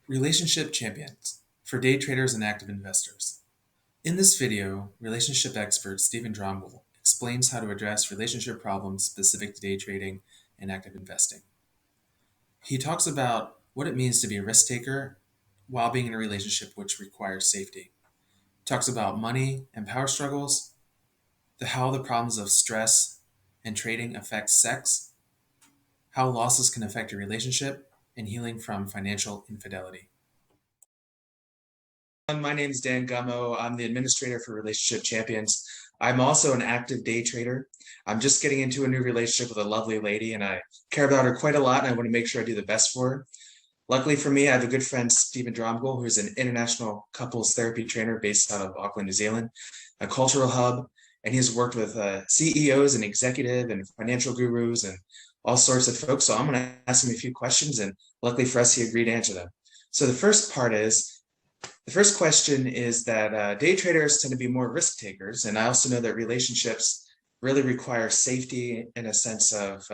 Relationship Champions for day traders and active investors. In this video, relationship expert Steven Dromgool explains how to address relationship problems specific to day trading and active investing. He talks about what it means to be a risk taker while being in a relationship which requires safety. Talks about money and power struggles, how the problems of stress and trading affect sex, how losses can affect your relationship, and healing from financial infidelity. My name is Dan Gummo. I'm the administrator for Relationship Champions. I'm also an active day trader. I'm just getting into a new relationship with a lovely lady, and I care about her quite a lot, and I want to make sure I do the best for her. Luckily for me, I have a good friend, Steven Dromgool, who's an international couples therapy trainer based out of Auckland, New Zealand, a cultural hub, and he's worked with CEOs and executive and financial gurus and all sorts of folks. So I'm going to ask him a few questions, and luckily for us, he agreed to answer them. So the first question is that day traders tend to be more risk takers, and I also know that relationships really require safety and a sense of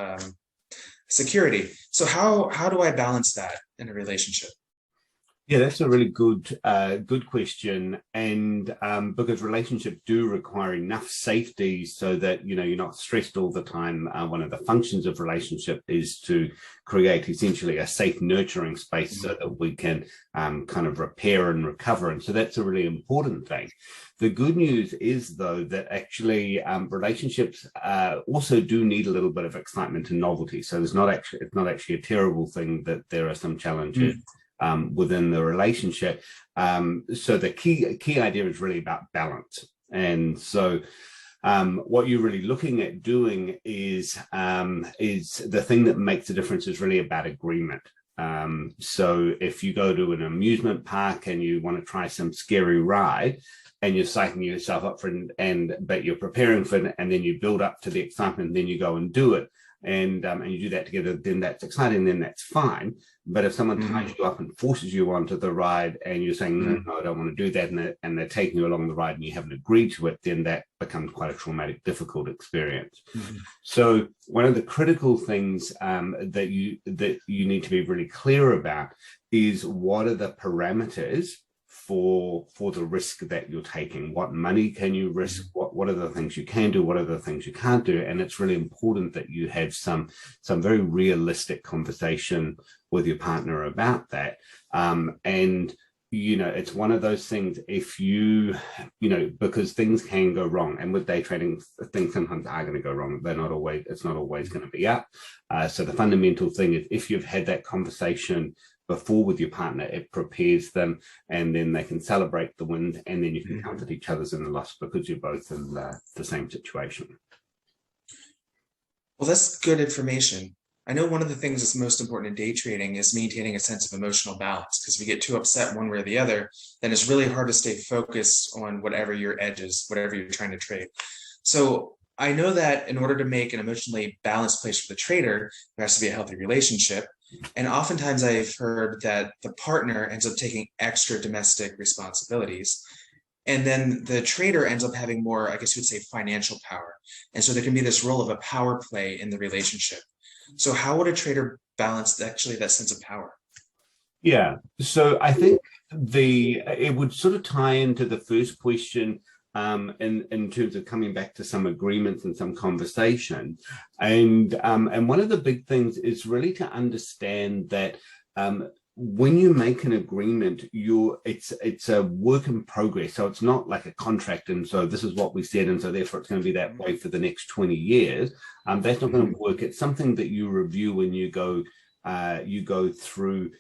security. So how do I balance that in a relationship? Yeah, that's a really good question, and because relationships do require enough safety so that you're not stressed all the time. One of the functions of relationship is to create essentially a safe, nurturing space so that we can kind of repair and recover, and so that's a really important thing. The good news is, though, that actually relationships also do need a little bit of excitement and novelty. So it's not actually a terrible thing that there are some challenges within the relationship. So the key idea is really about balance. And so what you're really looking at doing is the thing that makes a difference is really about agreement. So if you go to an amusement park and you want to try some scary ride, and you're psyching yourself up for but you're preparing for it, and then you build up to the excitement, and then you go and do it, and you do that together, then that's exciting, then that's fine. But if someone ties you up and forces you onto the ride, and you're saying, no, I don't want to do that, and they're taking you along the ride and you haven't agreed to it, then that becomes quite a traumatic, difficult experience. So one of the critical things that you need to be really clear about is, what are the parameters for the risk that you're taking? What money can you risk? What are the things you can do? What are the things you can't do? And it's really important that you have some very realistic conversation with your partner about that. And it's one of those things, if because things can go wrong, and with day trading, things sometimes are going to go wrong. It's not always going to be up. So the fundamental thing is, if you've had that conversation before with your partner, it prepares them, and then they can celebrate the wins, and then you can comfort each other's in the loss, because you're both in the same situation. Well, that's good information. I know one of the things that's most important in day trading is maintaining a sense of emotional balance, because if you get too upset one way or the other, then it's really hard to stay focused on whatever your edge is, whatever you're trying to trade. So I know that in order to make an emotionally balanced place for the trader, there has to be a healthy relationship. And oftentimes I've heard that the partner ends up taking extra domestic responsibilities, and then the trader ends up having more, I guess you would say, financial power. And so there can be this role of a power play in the relationship. So how would a trader balance actually that sense of power? Yeah, so I think it would sort of tie into the first question, in terms of coming back to some agreements and some conversation. And one of the big things is really to understand that when you make an agreement, it's a work in progress. So it's not like a contract, and so this is what we said, and so therefore it's going to be that way for the next 20 years. That's not going to work. It's something that you review when you go through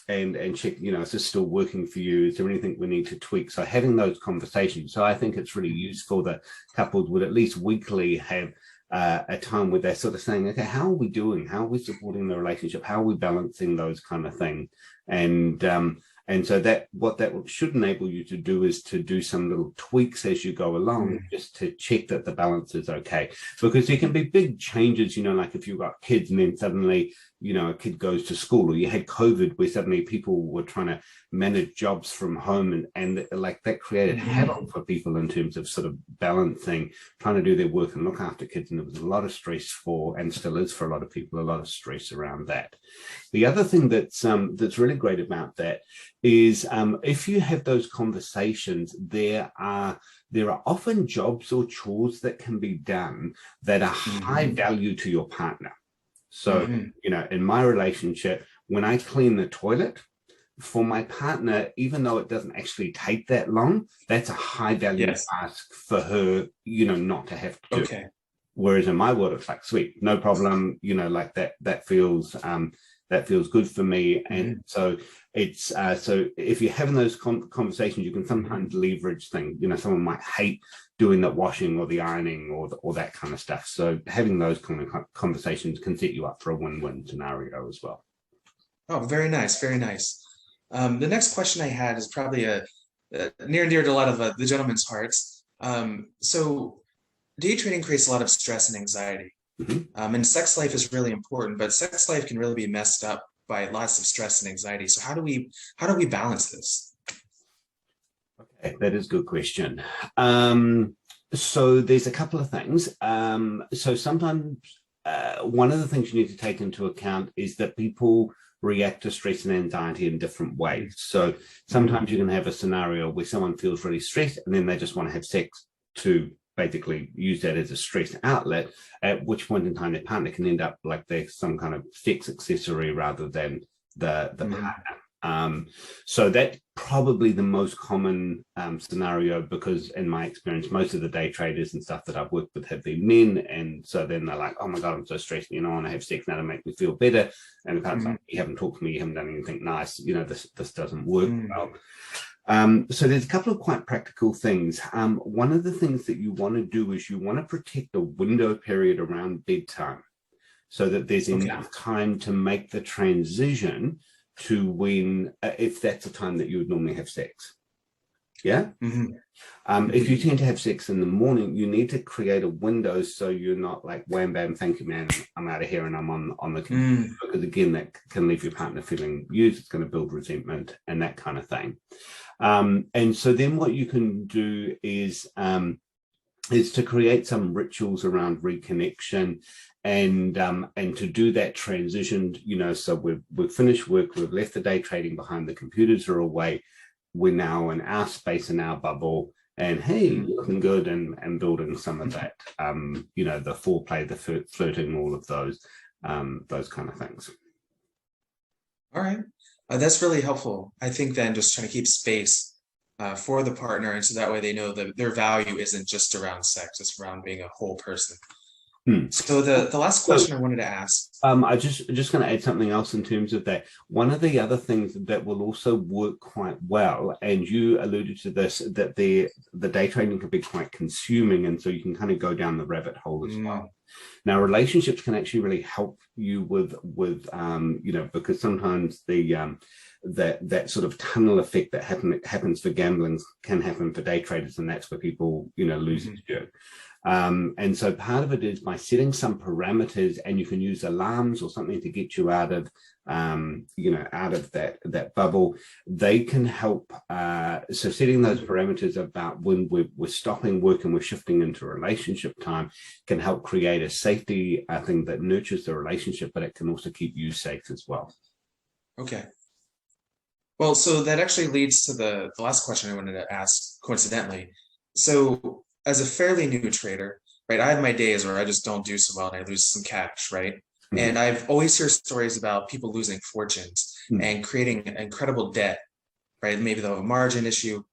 and check, is this still working for you? Is there anything we need to tweak? So having those conversations. So I think it's really useful that couples would at least weekly have a time where they're sort of saying, okay, how are we doing? How are we supporting the relationship? How are we balancing those kind of things? And so what that should enable you to do is to do some little tweaks as you go along, just to check that the balance is okay. Because there can be big changes, like if you've got kids and then suddenly, a kid goes to school, or you had COVID where suddenly people were trying to manage jobs from home, and like that created havoc for people in terms of sort of balancing, trying to do their work and look after kids. And there was a lot of stress for, and still is for a lot of people, a lot of stress around that. The other thing that's really great about that is if you have those conversations, there are often jobs or chores that can be done that are high value to your partner. So, in my relationship, when I clean the toilet, for my partner, even though it doesn't actually take that long, that's a high value task for her, not to have to do. Okay. Whereas in my world, it's like, sweet, no problem, like that feels good for me. And so it's so if you're having those conversations, you can sometimes leverage things. Someone might hate doing the washing or the ironing or that kind of stuff. So having those kind of conversations can set you up for a win-win scenario as well. Oh, very nice, very nice. The next question I had is probably a near and dear to a lot of the gentlemen's hearts. So day trading creates a lot of stress and anxiety. And sex life is really important, but sex life can really be messed up by lots of stress and anxiety. So how do we balance this? Okay, that is a good question. So there's a couple of things. So sometimes one of the things you need to take into account is that people react to stress and anxiety in different ways. So sometimes you can have a scenario where someone feels really stressed and then they just want to have sex to basically use that as a stress outlet, at which point in time their partner can end up like they're some kind of sex accessory rather than the partner. So that's probably the most common scenario, because in my experience, most of the day traders and stuff that I've worked with have been men. And so then they're like, oh my God, I'm so stressed, I want to have sex now to make me feel better. And the partner's like, you haven't talked to me, you haven't done anything nice, this doesn't work well. So there's a couple of quite practical things. One of the things that you want to do is you want to protect a window period around bedtime so that there's enough time to make the transition to when, if that's the time that you would normally have sex. Yeah? If you tend to have sex in the morning, you need to create a window so you're not like, wham, bam, thank you, man, I'm out of here and I'm on the computer. Because again, that can leave your partner feeling used, it's going to build resentment and that kind of thing. And so then what you can do is to create some rituals around reconnection and to do that transition, so we've finished work, we've left the day trading behind, the computers are away, we're now in our space, in our bubble, and hey, looking good, and building some of that, the foreplay, the flirting, all of those kind of things. All right. That's really helpful. I think then just trying to keep space for the partner, and so that way they know that their value isn't just around sex, it's around being a whole person. So the last question I wanted to ask. I just going to add something else in terms of that. One of the other things that will also work quite well, and you alluded to this, that the day trading can be quite consuming, and so you can kind of go down the rabbit hole as well. Now, relationships can actually really help you with because sometimes that sort of tunnel effect that happens for gambling can happen for day traders, and that's where people lose it too. And so part of it is by setting some parameters, and you can use alarms or something to get you out of that bubble. They can help. So setting those parameters about when we're stopping work and we're shifting into relationship time can help create a safety thing that nurtures the relationship, but it can also keep you safe as well. Okay. Well, so that actually leads to the last question I wanted to ask, coincidentally. So as a fairly new trader, right, I have my days where I just don't do so well and I lose some cash, right? And I've always heard stories about people losing fortunes and creating incredible debt, right? Maybe they'll have a margin issue.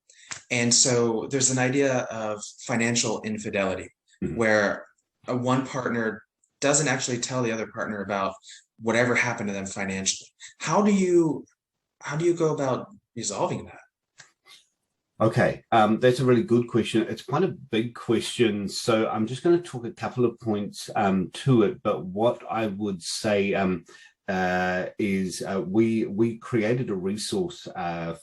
And so there's an idea of financial infidelity where one partner doesn't actually tell the other partner about whatever happened to them financially. How do you go about resolving that? Okay, that's a really good question. It's quite a big question, so I'm just going to talk a couple of points to it. But what I would say is we created a resource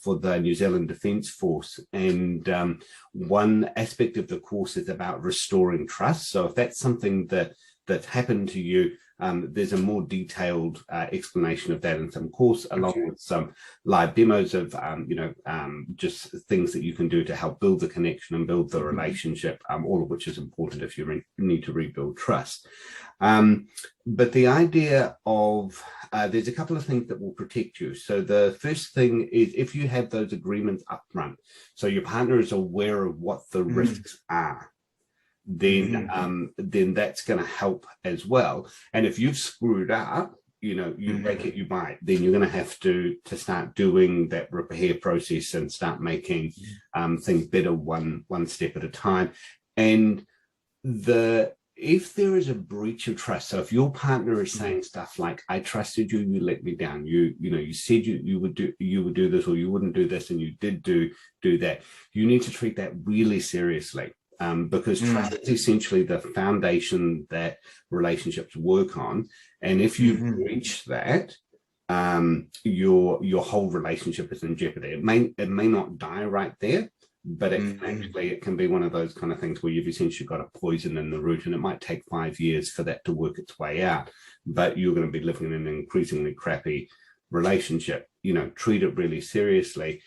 for the New Zealand Defence Force, and one aspect of the course is about restoring trust. So if that's something that's happened to you, there's a more detailed explanation of that in some course, along Okay. with some live demos of just things that you can do to help build the connection and build the relationship, all of which is important if you need to rebuild trust. But the idea of there's a couple of things that will protect you. So the first thing is if you have those agreements up front, so your partner is aware of what the risks are, then that's going to help as well. And if you've screwed up, you break it, you buy it, then you're going to have to start doing that repair process and start making things better one step at a time. And if there is a breach of trust, so if your partner is saying stuff like, I trusted you, you let me down, you said you would do this, or you wouldn't do this, and you did do that, you need to treat that really seriously. Because trust is essentially the foundation that relationships work on. And if you breach that, your whole relationship is in jeopardy. It may not die right there, but it can be one of those kind of things where you've essentially got a poison in the root, and it might take 5 years for that to work its way out. But you're going to be living in an increasingly crappy relationship. Treat it really seriously.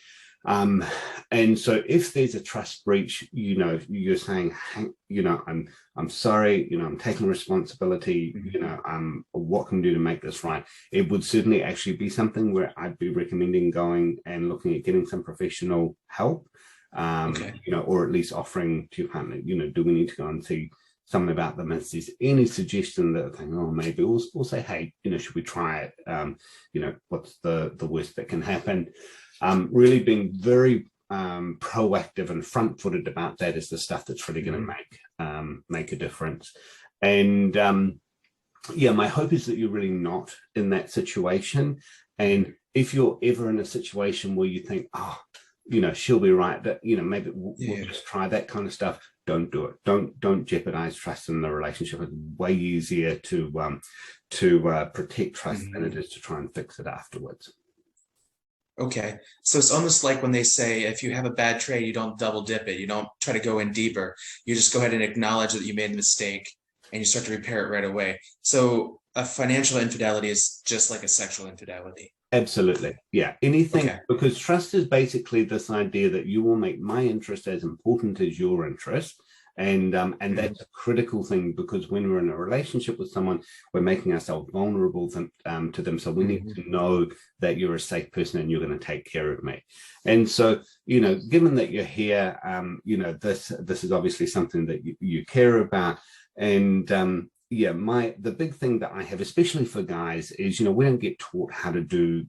And so if there's a trust breach, you're saying, hey, I'm sorry, I'm taking responsibility, what can we do to make this right? It would certainly actually be something where I'd be recommending going and looking at getting some professional help, or at least offering to your partner, do we need to go and see someone about them? If there's any suggestion that think, maybe we'll say, hey, should we try it? What's the worst that can happen? Really being very proactive and front-footed about that is the stuff that's really going to make a difference. And my hope is that you're really not in that situation. And if you're ever in a situation where you think, she'll be right, that maybe we'll just try that kind of stuff, don't do it. Don't jeopardize trust in the relationship. It's way easier to protect trust than it is to try and fix it afterwards. Okay, so it's almost like when they say if you have a bad trade, you don't double dip it. You don't try to go in deeper. You just go ahead and acknowledge that you made a mistake and you start to repair it right away. So a financial infidelity is just like a sexual infidelity. Absolutely. Yeah. Anything, because trust is basically this idea that you will make my interest as important as your interest. And that's a critical thing, because when we're in a relationship with someone, we're making ourselves vulnerable to them. So we need to know that you're a safe person and you're going to take care of me. And so, given that you're here, this is obviously something that you care about. And the big thing that I have, especially for guys, is we don't get taught how to do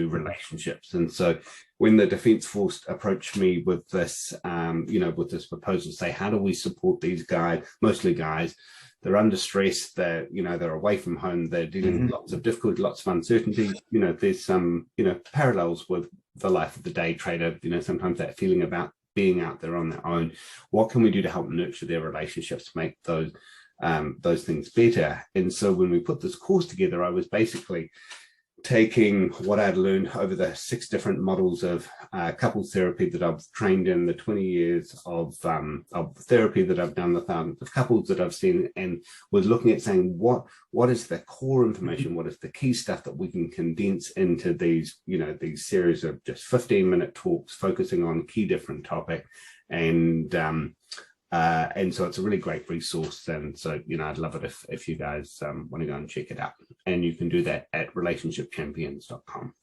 relationships. And so when the Defence Force approached me with this with this proposal, say, how do we support these guys, mostly guys, they're under stress, they're away from home, they're dealing with lots of difficulty, lots of uncertainty, there's some parallels with the life of the day trader, sometimes that feeling about being out there on their own. What can we do to help nurture their relationships, make those things better? And so when we put this course together, I was basically taking what I'd learned over the 6 different models of couples therapy that I've trained in, the 20 years of therapy that I've done, the thousands of couples that I've seen, and was looking at saying, what is the core information, what is the key stuff that we can condense into these series of just 15-minute talks focusing on key different topic. And so it's a really great resource. And so, I'd love it if you guys want to go and check it out. And you can do that at relationshipchampions.com.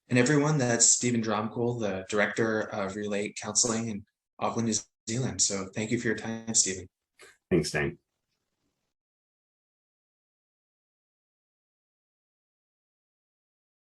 And everyone, that's Steven Dromgool, the Director of Relate Counseling in Auckland, New Zealand. So thank you for your time, Steven. Thanks, Dan.